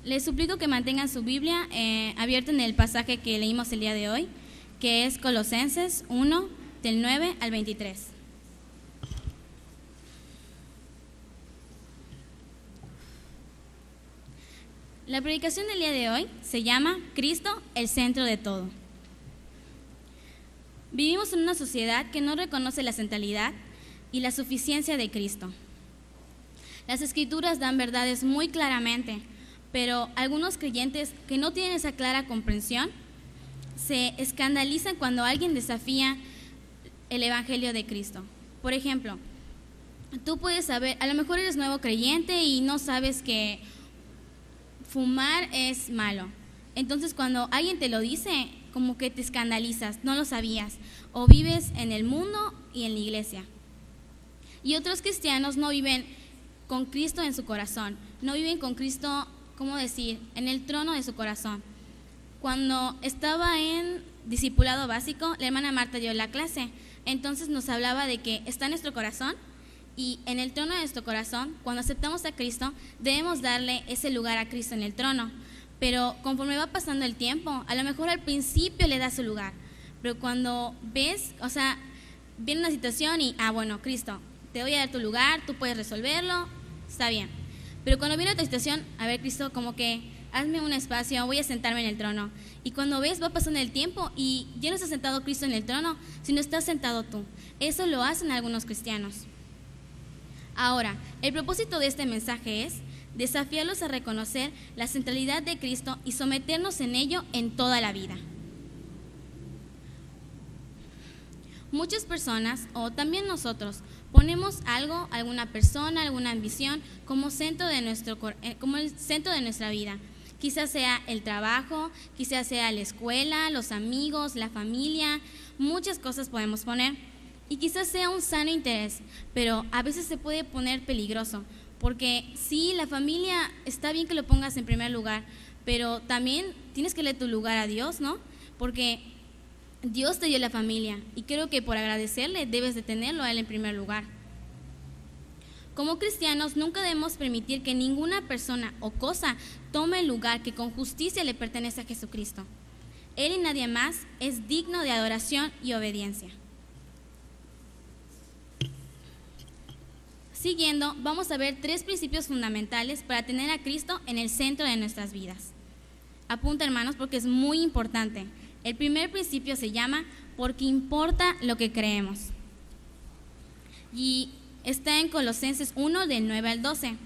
Les suplico que mantengan su Biblia abierta en el pasaje que leímos el día de hoy, que es Colosenses 1, del 9 al 23. La predicación del día de hoy se llama Cristo, el centro de todo. Vivimos en una sociedad que no reconoce la centralidad y la suficiencia de Cristo. Las Escrituras dan verdades muy claramente, pero algunos creyentes que no tienen esa clara comprensión se escandalizan cuando alguien desafía el Evangelio de Cristo. Por ejemplo, tú puedes saber, a lo mejor eres nuevo creyente y no sabes que fumar es malo. Entonces cuando alguien te lo dice, como que te escandalizas, no lo sabías. O vives en el mundo y en la iglesia. Y otros cristianos no viven con Cristo en su corazón, no viven con Cristo, ¿cómo decir?, en el trono de su corazón. Cuando estaba en discipulado básico, la hermana Marta dio la clase, entonces nos hablaba de que está en nuestro corazón y en el trono de nuestro corazón, cuando aceptamos a Cristo, debemos darle ese lugar a Cristo en el trono. Pero conforme va pasando el tiempo, a lo mejor al principio le das su lugar, pero cuando ves, viene una situación y, bueno, Cristo, te voy a dar tu lugar, tú puedes resolverlo, está bien. Pero cuando viene otra situación, a ver, Cristo, como que hazme un espacio, voy a sentarme en el trono. Y cuando ves, va pasando el tiempo y ya no está sentado Cristo en el trono, sino estás sentado tú. Eso lo hacen algunos cristianos. Ahora, el propósito de este mensaje es desafiarlos a reconocer la centralidad de Cristo y someternos en ello en toda la vida. Muchas personas, o también nosotros, ponemos algo, alguna persona, alguna ambición como el centro de nuestra vida. Quizás sea el trabajo, quizás sea la escuela, los amigos, la familia, muchas cosas podemos poner. Y quizás sea un sano interés, pero a veces se puede poner peligroso, porque sí, la familia está bien que lo pongas en primer lugar, pero también tienes que darle tu lugar a Dios, ¿no? Porque Dios te dio la familia y creo que por agradecerle debes de tenerlo a Él en primer lugar. Como cristianos nunca debemos permitir que ninguna persona o cosa tome el lugar que con justicia le pertenece a Jesucristo. Él y nadie más es digno de adoración y obediencia. Siguiendo, vamos a ver 3 principios fundamentales para tener a Cristo en el centro de nuestras vidas. Apunta, hermanos, porque es muy importante. El primer principio se llama porque importa lo que creemos. Y está en Colosenses 1, del 9 al 12.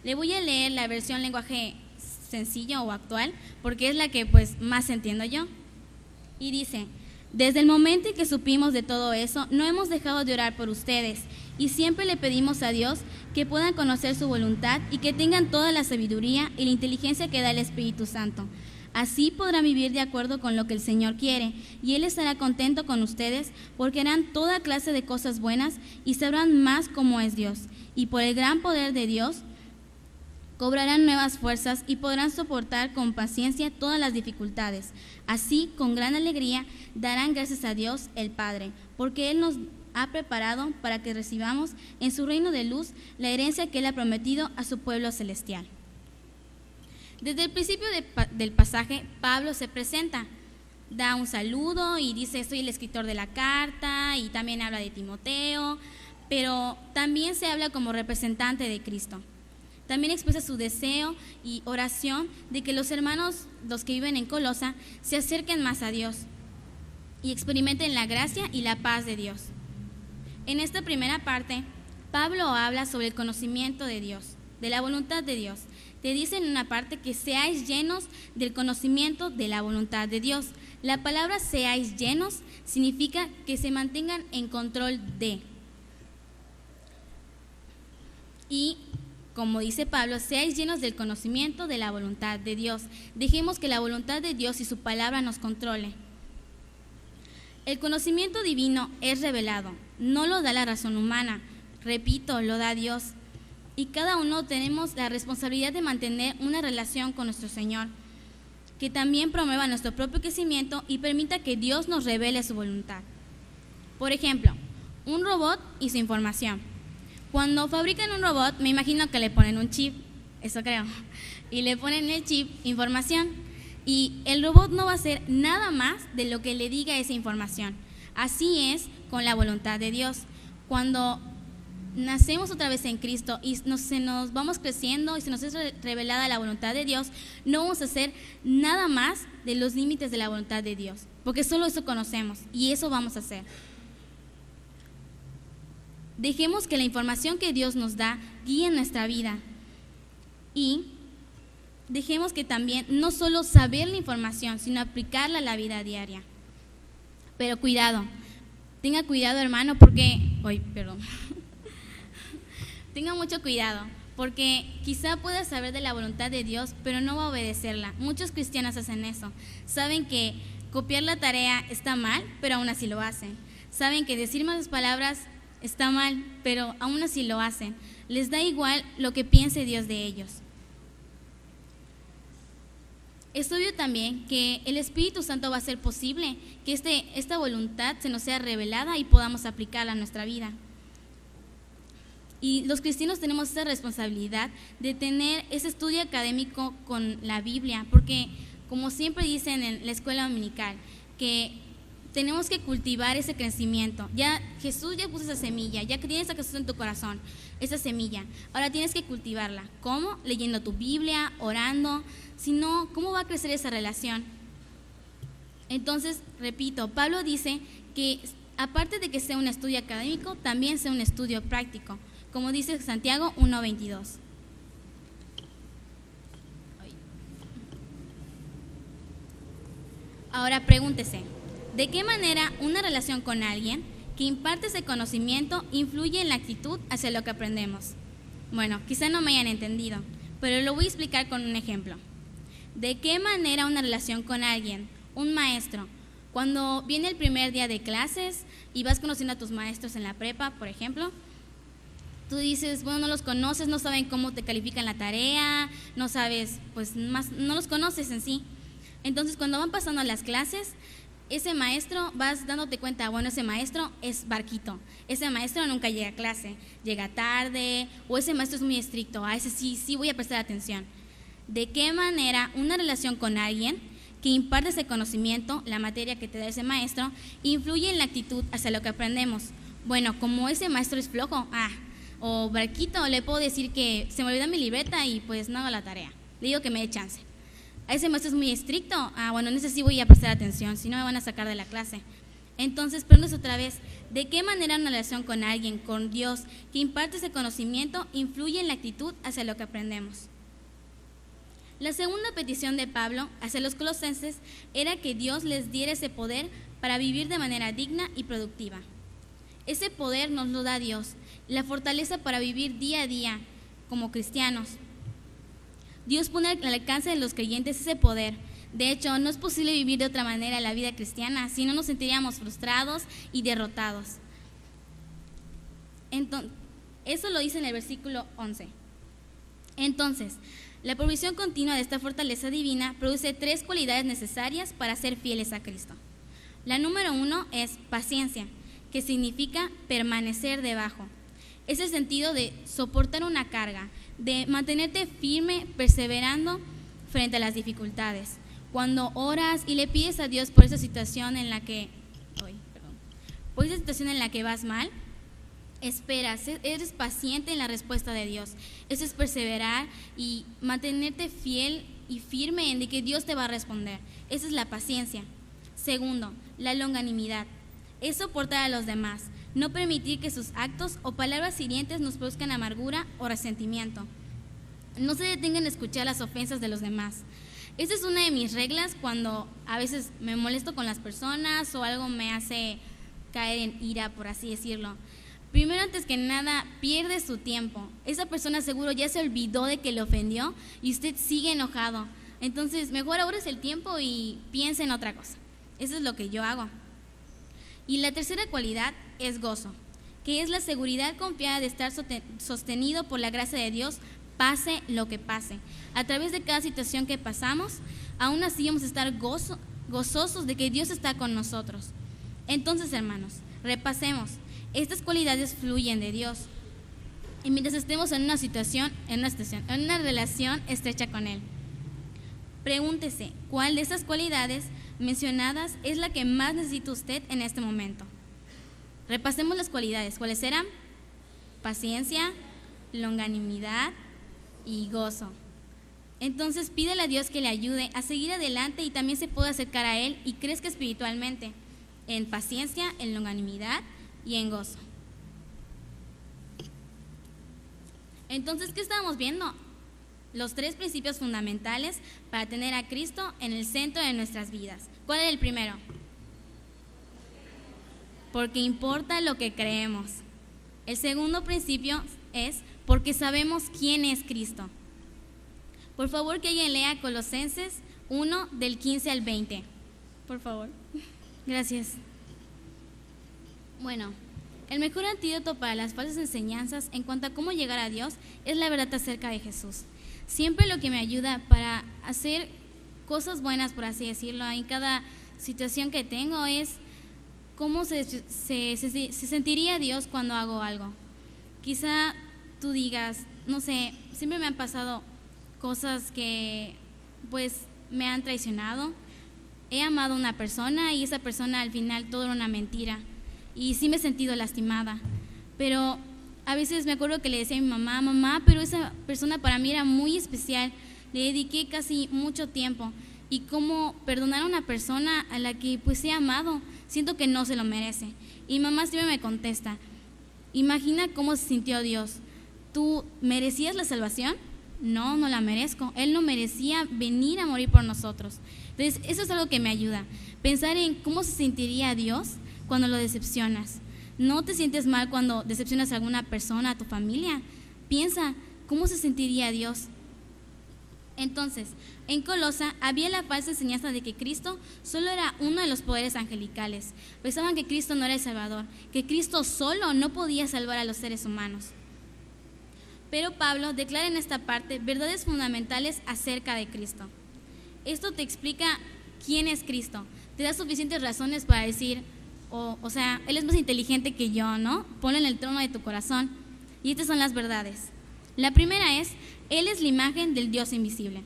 Le voy a leer la versión lenguaje sencillo o actual, porque es la que más entiendo yo. Y dice: desde el momento en que supimos de todo eso, no hemos dejado de orar por ustedes, y siempre le pedimos a Dios que puedan conocer su voluntad y que tengan toda la sabiduría y la inteligencia que da el Espíritu Santo. Así podrán vivir de acuerdo con lo que el Señor quiere, y Él estará contento con ustedes porque harán toda clase de cosas buenas y sabrán más cómo es Dios. Y por el gran poder de Dios cobrarán nuevas fuerzas y podrán soportar con paciencia todas las dificultades. Así, con gran alegría, darán gracias a Dios el Padre, porque Él nos ha preparado para que recibamos en su reino de luz la herencia que Él ha prometido a su pueblo celestial. Desde el principio del pasaje, Pablo se presenta, da un saludo y dice: soy el escritor de la carta, y también habla de Timoteo, pero también se habla como representante de Cristo. También expresa su deseo y oración de que los hermanos, los que viven en Colosa, se acerquen más a Dios y experimenten la gracia y la paz de Dios. En esta primera parte, Pablo habla sobre el conocimiento de Dios, de la voluntad de Dios. Te dice en una parte que seáis llenos del conocimiento de la voluntad de Dios. La palabra seáis llenos significa que se mantengan en control de. Y como dice Pablo, seáis llenos del conocimiento de la voluntad de Dios. Dejemos que la voluntad de Dios y su palabra nos controle. El conocimiento divino es revelado, no lo da la razón humana, repito, lo da Dios. Y cada uno tenemos la responsabilidad de mantener una relación con nuestro Señor, que también promueva nuestro propio crecimiento y permita que Dios nos revele su voluntad. Por ejemplo, un robot y su información. Cuando fabrican un robot, me imagino que le ponen un chip, eso creo. y le ponen en el chip información. Y el robot no va a hacer nada más de lo que le diga esa información. Así es con la voluntad de Dios. Cuando nacemos otra vez en Cristo y nos vamos creciendo y se nos es revelada la voluntad de Dios, no vamos a hacer nada más de los límites de la voluntad de Dios, porque solo eso conocemos y eso vamos a hacer. Dejemos que la información que Dios nos da guíe nuestra vida y dejemos que también no solo saber la información, sino aplicarla a la vida diaria. Pero cuidado, tenga cuidado, hermano, porque... Tenga mucho cuidado, porque quizá pueda saber de la voluntad de Dios, pero no va a obedecerla. Muchos cristianos hacen eso. Saben que copiar la tarea está mal, pero aún así lo hacen. Saben que decir malas palabras está mal, pero aún así lo hacen. Les da igual lo que piense Dios de ellos. Es obvio también que el Espíritu Santo va a hacer posible que esta voluntad se nos sea revelada y podamos aplicarla a nuestra vida. Y los cristianos tenemos esa responsabilidad de tener ese estudio académico con la Biblia, porque como siempre dicen en la escuela dominical, que tenemos que cultivar ese crecimiento. Ya Jesús ya puso esa semilla, ya que tienes a Jesús en tu corazón, esa semilla. Ahora tienes que cultivarla. ¿Cómo? Leyendo tu Biblia, orando. Si no, ¿cómo va a crecer esa relación? Entonces, repito, Pablo dice que aparte de que sea un estudio académico, también sea un estudio práctico, como dice Santiago 1:22. Ahora pregúntese, ¿de qué manera una relación con alguien que imparte ese conocimiento influye en la actitud hacia lo que aprendemos? Bueno, quizá no me hayan entendido, pero lo voy a explicar con un ejemplo. ¿De qué manera una relación con alguien, un maestro, cuando viene el primer día de clases y vas conociendo a tus maestros en la prepa, por ejemplo, tú dices, bueno, no los conoces, no saben cómo te califican la tarea, no sabes, pues más, no los conoces en sí. Entonces, cuando van pasando las clases, ese maestro, vas dándote cuenta, bueno, ese maestro es barquito, ese maestro nunca llega a clase, llega tarde, o ese maestro es muy estricto, a ese sí voy a prestar atención. ¿De qué manera una relación con alguien que imparte ese conocimiento, la materia que te da ese maestro, influye en la actitud hacia lo que aprendemos? Bueno, como ese maestro es flojo, o barquito, le puedo decir que se me olvida mi libreta y pues no hago la tarea, le digo que me dé chance. A ese maestro es muy estricto, bueno, en ese sí voy a prestar atención, si no me van a sacar de la clase. Entonces, pregúntese otra vez, ¿de qué manera una relación con alguien, con Dios, que imparte ese conocimiento, influye en la actitud hacia lo que aprendemos? La segunda petición de Pablo hacia los colosenses era que Dios les diera ese poder para vivir de manera digna y productiva. Ese poder nos lo da Dios, la fortaleza para vivir día a día como cristianos. Dios pone al alcance de los creyentes ese poder. De hecho, no es posible vivir de otra manera la vida cristiana, si no nos sentiríamos frustrados y derrotados. Entonces, eso lo dice en el versículo 11. Entonces, la provisión continua de esta fortaleza divina produce 3 cualidades necesarias para ser fieles a Cristo. La número 1 es paciencia, que significa permanecer debajo. Es el sentido de soportar una carga, de mantenerte firme, perseverando frente a las dificultades. Cuando oras y le pides a Dios por esa situación en la que vas mal, esperas, eres paciente en la respuesta de Dios. Eso es perseverar y mantenerte fiel y firme en de que Dios te va a responder. Esa es la paciencia. Segundo, la longanimidad. Es soportar a los demás, no permitir que sus actos o palabras hirientes nos produzcan amargura o resentimiento. No se detengan a escuchar las ofensas de los demás. Esa es una de mis reglas cuando a veces me molesto con las personas o algo me hace caer en ira, por así decirlo. Primero, antes que nada, pierde su tiempo. Esa persona seguro ya se olvidó de que le ofendió y usted sigue enojado. Entonces, mejor ahorres el tiempo y piense en otra cosa. Eso es lo que yo hago. Y la tercera cualidad es gozo, que es la seguridad confiada de estar sostenido por la gracia de Dios, pase lo que pase. A través de cada situación que pasamos, aún así vamos a estar gozosos de que Dios está con nosotros. Entonces, hermanos, repasemos. Estas cualidades fluyen de Dios. y mientras estemos en una relación estrecha con Él. Pregúntese, ¿cuál de esas cualidades mencionadas es la que más necesita usted en este momento? Repasemos las cualidades. ¿Cuáles eran? Paciencia, longanimidad y gozo. Entonces pídele a Dios que le ayude a seguir adelante y también se pueda acercar a Él y crezca espiritualmente en paciencia, en longanimidad y en gozo. Entonces, ¿qué estábamos viendo? Los 3 principios fundamentales para tener a Cristo en el centro de nuestras vidas. ¿Cuál es el primero? Porque importa lo que creemos. El segundo principio es porque sabemos quién es Cristo. Por favor, que alguien lea Colosenses 1 del 15 al 20. Por favor. Gracias. Bueno, el mejor antídoto para las falsas enseñanzas en cuanto a cómo llegar a Dios es la verdad acerca de Jesús. Siempre lo que me ayuda para hacer cosas buenas, por así decirlo, en cada situación que tengo es cómo se sentiría Dios cuando hago algo. Quizá tú digas, no sé, siempre me han pasado cosas que pues me han traicionado. He amado a una persona y esa persona al final todo era una mentira y sí me he sentido lastimada, pero a veces me acuerdo que le decía a mi mamá, pero esa persona para mí era muy especial, le dediqué casi mucho tiempo y cómo perdonar a una persona a la que pues he amado, siento que no se lo merece. Y mamá siempre me contesta, imagina cómo se sintió Dios, ¿tú merecías la salvación? No, no la merezco, Él no merecía venir a morir por nosotros. Entonces eso es algo que me ayuda, pensar en cómo se sentiría Dios cuando lo decepcionas. ¿No te sientes mal cuando decepcionas a alguna persona, a tu familia? Piensa, ¿cómo se sentiría Dios? Entonces, en Colosa había la falsa enseñanza de que Cristo solo era uno de los poderes angelicales. Pensaban que Cristo no era el Salvador, que Cristo solo no podía salvar a los seres humanos. Pero Pablo declara en esta parte verdades fundamentales acerca de Cristo. Esto te explica quién es Cristo, te da suficientes razones para decir, o sea, Él es más inteligente que yo, ¿no? Ponlo en el trono de tu corazón. Y estas son las verdades. La primera es, Él es la imagen del Dios invisible.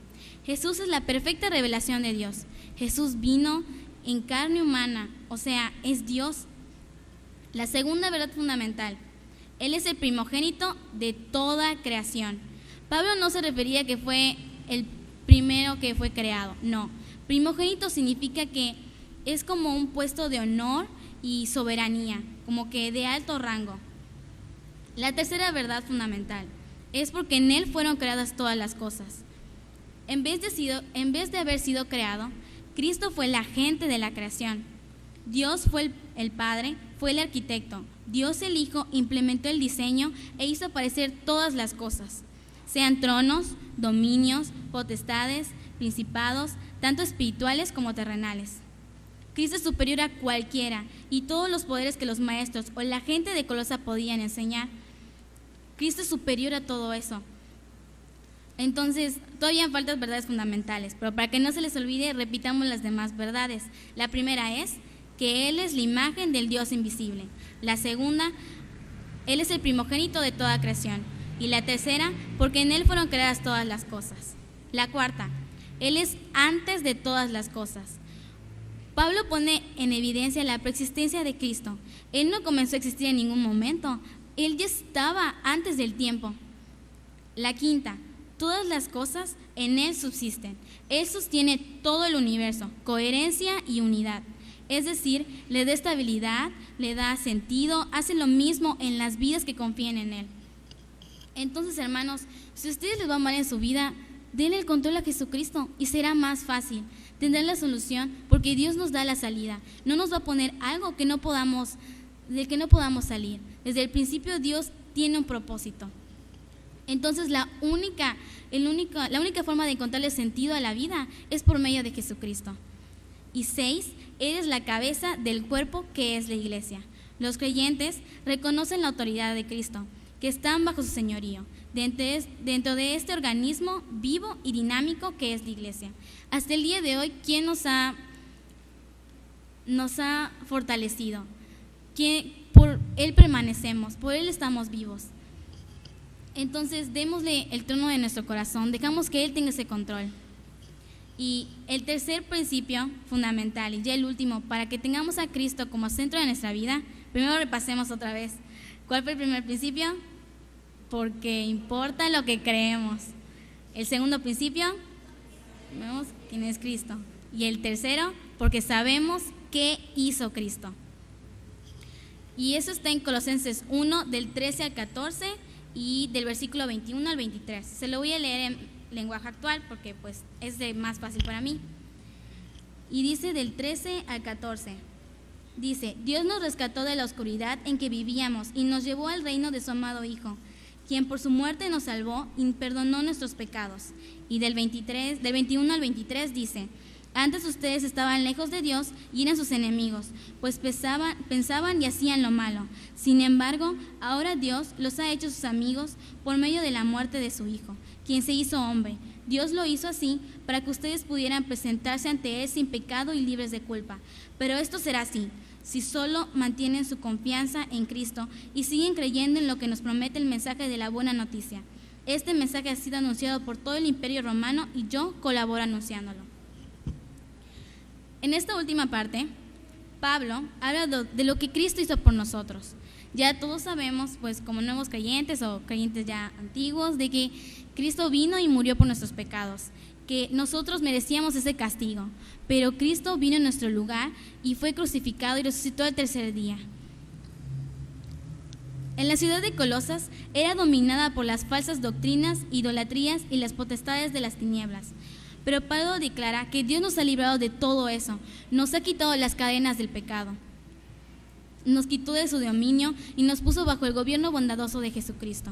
Jesús es la perfecta revelación de Dios. Jesús vino en carne humana, o sea, es Dios. La segunda verdad fundamental, Él es el primogénito de toda creación. Pablo no se refería a que fue el primero que fue creado, no. Primogénito significa que es como un puesto de honor y soberanía, como que de alto rango. La tercera verdad fundamental es porque en Él fueron creadas todas las cosas. En vez de haber sido creado, Cristo fue el agente de la creación. Dios fue el Padre, fue el arquitecto. Dios el Hijo implementó el diseño e hizo aparecer todas las cosas, sean tronos, dominios, potestades, principados, tanto espirituales como terrenales. Cristo es superior a cualquiera y todos los poderes que los maestros o la gente de Colosa podían enseñar. Cristo es superior a todo eso. Entonces, todavía faltan verdades fundamentales, pero para que no se les olvide, repitamos las demás verdades. La primera es que Él es la imagen del Dios invisible. La segunda, Él es el primogénito de toda creación. Y la tercera, porque en Él fueron creadas todas las cosas. La cuarta, Él es antes de todas las cosas. Pablo pone en evidencia la preexistencia de Cristo. Él no comenzó a existir en ningún momento. Él ya estaba antes del tiempo. La quinta, todas las cosas en Él subsisten. Él sostiene todo el universo, coherencia y unidad. Es decir, le da estabilidad, le da sentido, hace lo mismo en las vidas que confíen en Él. Entonces, hermanos, si a ustedes les va mal en su vida, denle el control a Jesucristo y será más fácil. Tendrán la solución porque Dios nos da la salida. No nos va a poner algo del que no podamos salir. Desde el principio Dios tiene un propósito. Entonces la única forma de encontrarle sentido a la vida es por medio de Jesucristo. Y 6, eres la cabeza del cuerpo que es la iglesia. Los creyentes reconocen la autoridad de Cristo, que están bajo su señorío, dentro de este organismo vivo y dinámico que es la iglesia. Hasta el día de hoy, ¿quién nos ha fortalecido? Por Él permanecemos, por Él estamos vivos. Entonces, démosle el trono de nuestro corazón, dejamos que Él tenga ese control. Y el tercer principio fundamental, y ya el último, para que tengamos a Cristo como centro de nuestra vida, primero repasemos otra vez. ¿Cuál fue el primer principio? Porque importa lo que creemos. El segundo principio, vemos quién es Cristo. Y el tercero, porque sabemos qué hizo Cristo. Y eso está en Colosenses 1, del 13 al 14 y del versículo 21 al 23. Se lo voy a leer en lenguaje actual porque pues es más fácil para mí. Y dice del 13 al 14. Dice: Dios nos rescató de la oscuridad en que vivíamos y nos llevó al reino de su amado Hijo, quien por su muerte nos salvó y perdonó nuestros pecados. Y del 21 al 23 dice: Antes ustedes estaban lejos de Dios y eran sus enemigos, pues pensaban y hacían lo malo. Sin embargo, ahora Dios los ha hecho sus amigos por medio de la muerte de su Hijo, quien se hizo hombre. Dios lo hizo así para que ustedes pudieran presentarse ante Él sin pecado y libres de culpa. Pero esto será así, si solo mantienen su confianza en Cristo y siguen creyendo en lo que nos promete el mensaje de la buena noticia. Este mensaje ha sido anunciado por todo el Imperio Romano y yo colaboro anunciándolo. En esta última parte, Pablo habla de lo que Cristo hizo por nosotros. Ya todos sabemos, pues como nuevos creyentes o creyentes ya antiguos, de que Cristo vino y murió por nuestros pecados, que nosotros merecíamos ese castigo, pero Cristo vino en nuestro lugar y fue crucificado y resucitó al tercer día. En la ciudad de Colosas era dominada por las falsas doctrinas, idolatrías y las potestades de las tinieblas. Pero Pablo declara que Dios nos ha librado de todo eso, nos ha quitado las cadenas del pecado, nos quitó de su dominio y nos puso bajo el gobierno bondadoso de Jesucristo.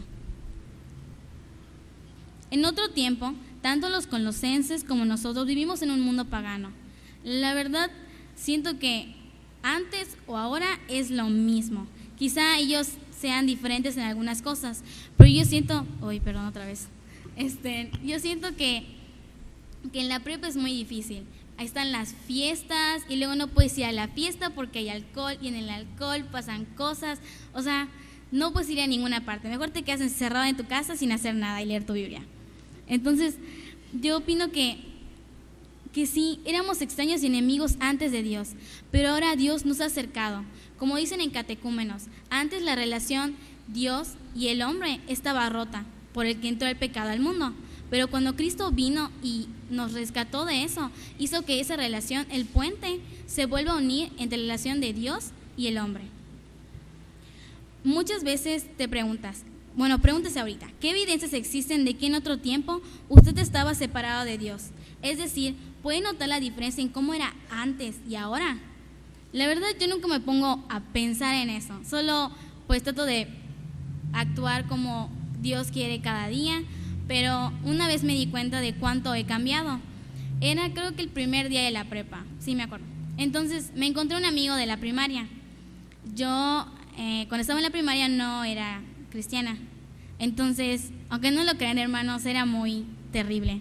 En otro tiempo, tanto los colosenses como nosotros vivimos en un mundo pagano. La verdad, siento que antes o ahora es lo mismo. Quizá ellos sean diferentes en algunas cosas, pero yo siento, yo siento que en la prepa es muy difícil. Ahí están las fiestas y luego no puedes ir a la fiesta porque hay alcohol y en el alcohol pasan cosas. O sea, no puedes ir a ninguna parte. Mejor te quedas encerrado en tu casa sin hacer nada y leer tu Biblia. Entonces, yo opino que sí, éramos extraños y enemigos antes de Dios, pero ahora Dios nos ha acercado. Como dicen en Catecúmenos, antes la relación Dios y el hombre estaba rota por el que entró el pecado al mundo. Pero cuando Cristo vino y nos rescató de eso, hizo que esa relación, el puente, se vuelva a unir entre la relación de Dios y el hombre. Muchas veces te preguntas, pregúntese ahorita, ¿qué evidencias existen de que en otro tiempo usted estaba separado de Dios? Es decir, ¿puede notar la diferencia en cómo era antes y ahora? La verdad, yo nunca me pongo a pensar en eso, solo pues trato de actuar como Dios quiere cada día. Pero una vez me di cuenta de cuánto he cambiado. Era creo que el primer día de la prepa, sí me acuerdo. Entonces me encontré un amigo de la primaria. Yo cuando estaba en la primaria no era cristiana. Entonces, aunque no lo crean hermanos, era muy terrible.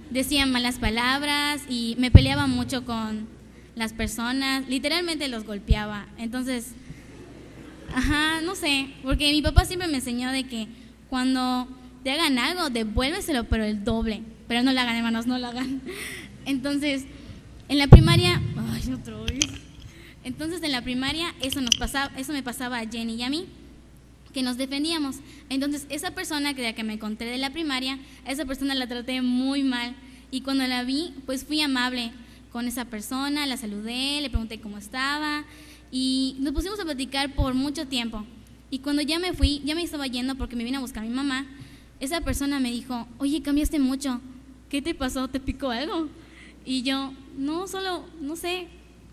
Decían malas palabras y me peleaba mucho con las personas. Literalmente los golpeaba. Entonces, no sé, porque mi papá siempre me enseñó de que cuando te hagan algo, devuélveselo, pero el doble. Pero no lo hagan, hermanos, no lo hagan. Entonces, en la primaria, eso me pasaba a Jenny y a mí, que nos defendíamos. Entonces, esa persona que me encontré de la primaria, a esa persona la traté muy mal. Y cuando la vi, pues fui amable con esa persona, la saludé, le pregunté cómo estaba y nos pusimos a platicar por mucho tiempo. Y cuando ya me fui, ya me estaba yendo porque me vino a buscar mi mamá. Esa persona me dijo, oye, cambiaste mucho, ¿qué te pasó? ¿Te picó algo? Y yo, no, solo, no sé,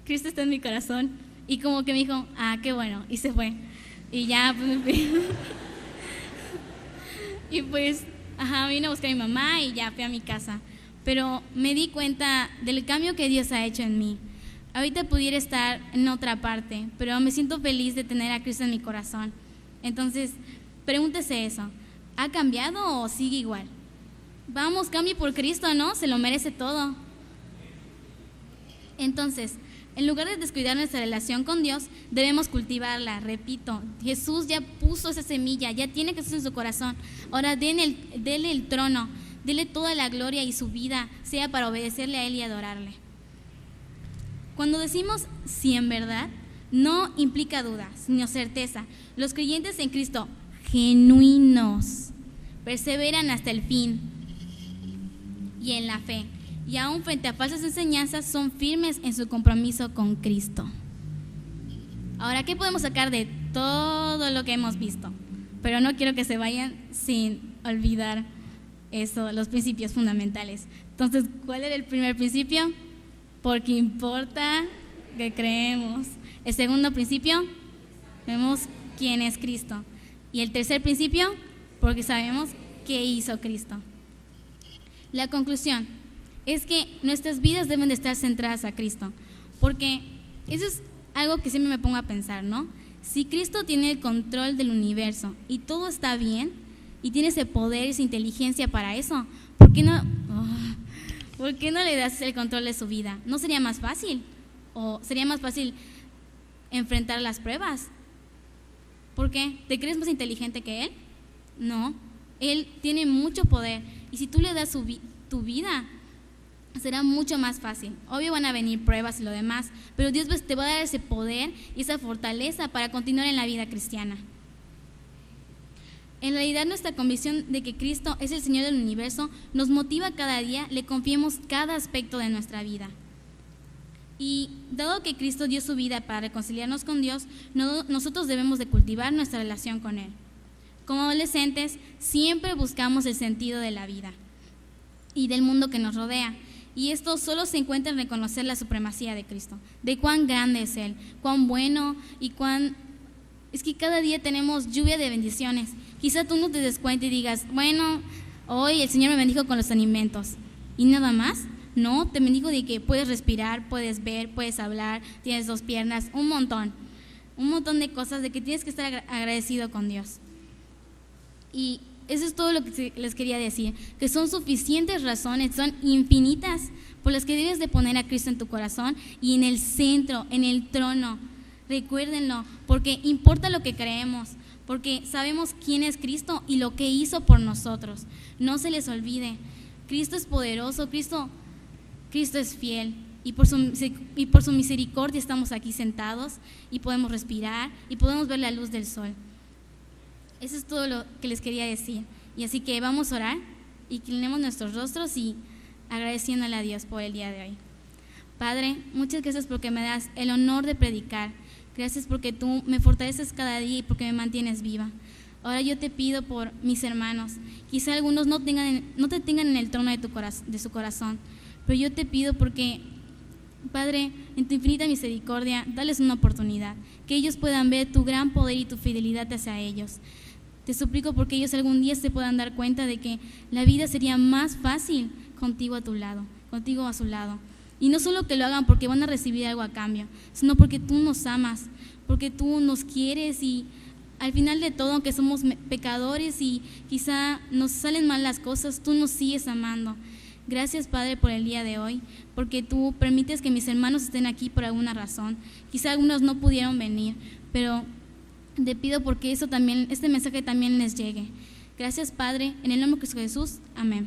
Cristo está en mi corazón. Y como que me dijo, qué bueno, y se fue. Y ya, pues me fui. Y pues, vine a buscar a mi mamá y ya fui a mi casa. Pero me di cuenta del cambio que Dios ha hecho en mí. Ahorita pudiera estar en otra parte, pero me siento feliz de tener a Cristo en mi corazón. Entonces, pregúntese eso. ¿Ha cambiado o sigue igual? Vamos, cambie por Cristo, ¿no? Se lo merece todo. Entonces, En lugar de descuidar nuestra relación con Dios, debemos cultivarla. Repito, Jesús ya puso esa semilla, ya tiene Jesús en su corazón. Ahora dele el trono, dele toda la gloria y su vida sea para obedecerle a Él y adorarle. Cuando decimos sí en verdad, no implica duda, sino certeza. Los creyentes en Cristo genuinos perseveran hasta el fin y en la fe, y aún frente a falsas enseñanzas son firmes en su compromiso con Cristo. Ahora, ¿qué podemos sacar de todo lo que hemos visto? Pero no quiero que se vayan sin olvidar eso, los principios fundamentales. Entonces, ¿cuál era el primer principio? Porque importa que creemos. El segundo principio, vemos quién es Cristo. Y el tercer principio, porque sabemos qué hizo Cristo. La conclusión es que nuestras vidas deben de estar centradas a Cristo, porque eso es algo que siempre me pongo a pensar, ¿no? Si Cristo tiene el control del universo y todo está bien, y tiene ese poder, esa inteligencia para eso, ¿por qué no le das el control de su vida? ¿No sería más fácil? ¿O sería más fácil enfrentar las pruebas? ¿Por qué? ¿Te crees más inteligente que Él? No, Él tiene mucho poder, y si tú le das tu vida, será mucho más fácil. Obvio van a venir pruebas y lo demás, pero Dios te va a dar ese poder y esa fortaleza para continuar en la vida cristiana. En realidad, nuestra convicción de que Cristo es el Señor del universo nos motiva cada día, le confiemos cada aspecto de nuestra vida. Y dado que Cristo dio su vida para reconciliarnos con Dios, nosotros debemos de cultivar nuestra relación con Él. Como adolescentes, siempre buscamos el sentido de la vida y del mundo que nos rodea. Y esto solo se encuentra en reconocer la supremacía de Cristo, de cuán grande es Él, cuán bueno y Es que cada día tenemos lluvia de bendiciones. Quizá tú no te des cuenta y digas, bueno, hoy el Señor me bendijo con los alimentos. ¿Y nada más? No, te bendijo de que puedes respirar, puedes ver, puedes hablar, tienes 2 piernas, un montón de cosas de que tienes que estar agradecido con Dios. Y eso es todo lo que les quería decir, que son suficientes razones, son infinitas, por las que debes de poner a Cristo en tu corazón y en el centro, en el trono. Recuérdenlo, porque importa lo que creemos, porque sabemos quién es Cristo y lo que hizo por nosotros. No se les olvide, Cristo es poderoso, Cristo es fiel, y por su misericordia estamos aquí sentados y podemos respirar y podemos ver la luz del sol. Eso es todo lo que les quería decir. Y así que vamos a orar, inclinemos nuestros rostros y agradeciéndole a Dios por el día de hoy. Padre, muchas gracias porque me das el honor de predicar. Gracias porque tú me fortaleces cada día y porque me mantienes viva. Ahora yo te pido por mis hermanos. Quizá algunos no te tengan en el trono de su corazón, pero yo te pido porque, Padre, en tu infinita misericordia, dales una oportunidad, que ellos puedan ver tu gran poder y tu fidelidad hacia ellos. Te suplico porque ellos algún día se puedan dar cuenta de que la vida sería más fácil contigo a tu lado, contigo a su lado. Y no solo que lo hagan porque van a recibir algo a cambio, sino porque tú nos amas, porque tú nos quieres, y al final de todo, aunque somos pecadores y quizá nos salen mal las cosas, tú nos sigues amando. Gracias, Padre, por el día de hoy, porque tú permites que mis hermanos estén aquí por alguna razón. Quizá algunos no pudieron venir, pero te pido porque este mensaje también les llegue. Gracias, Padre, en el nombre de Jesús, amén.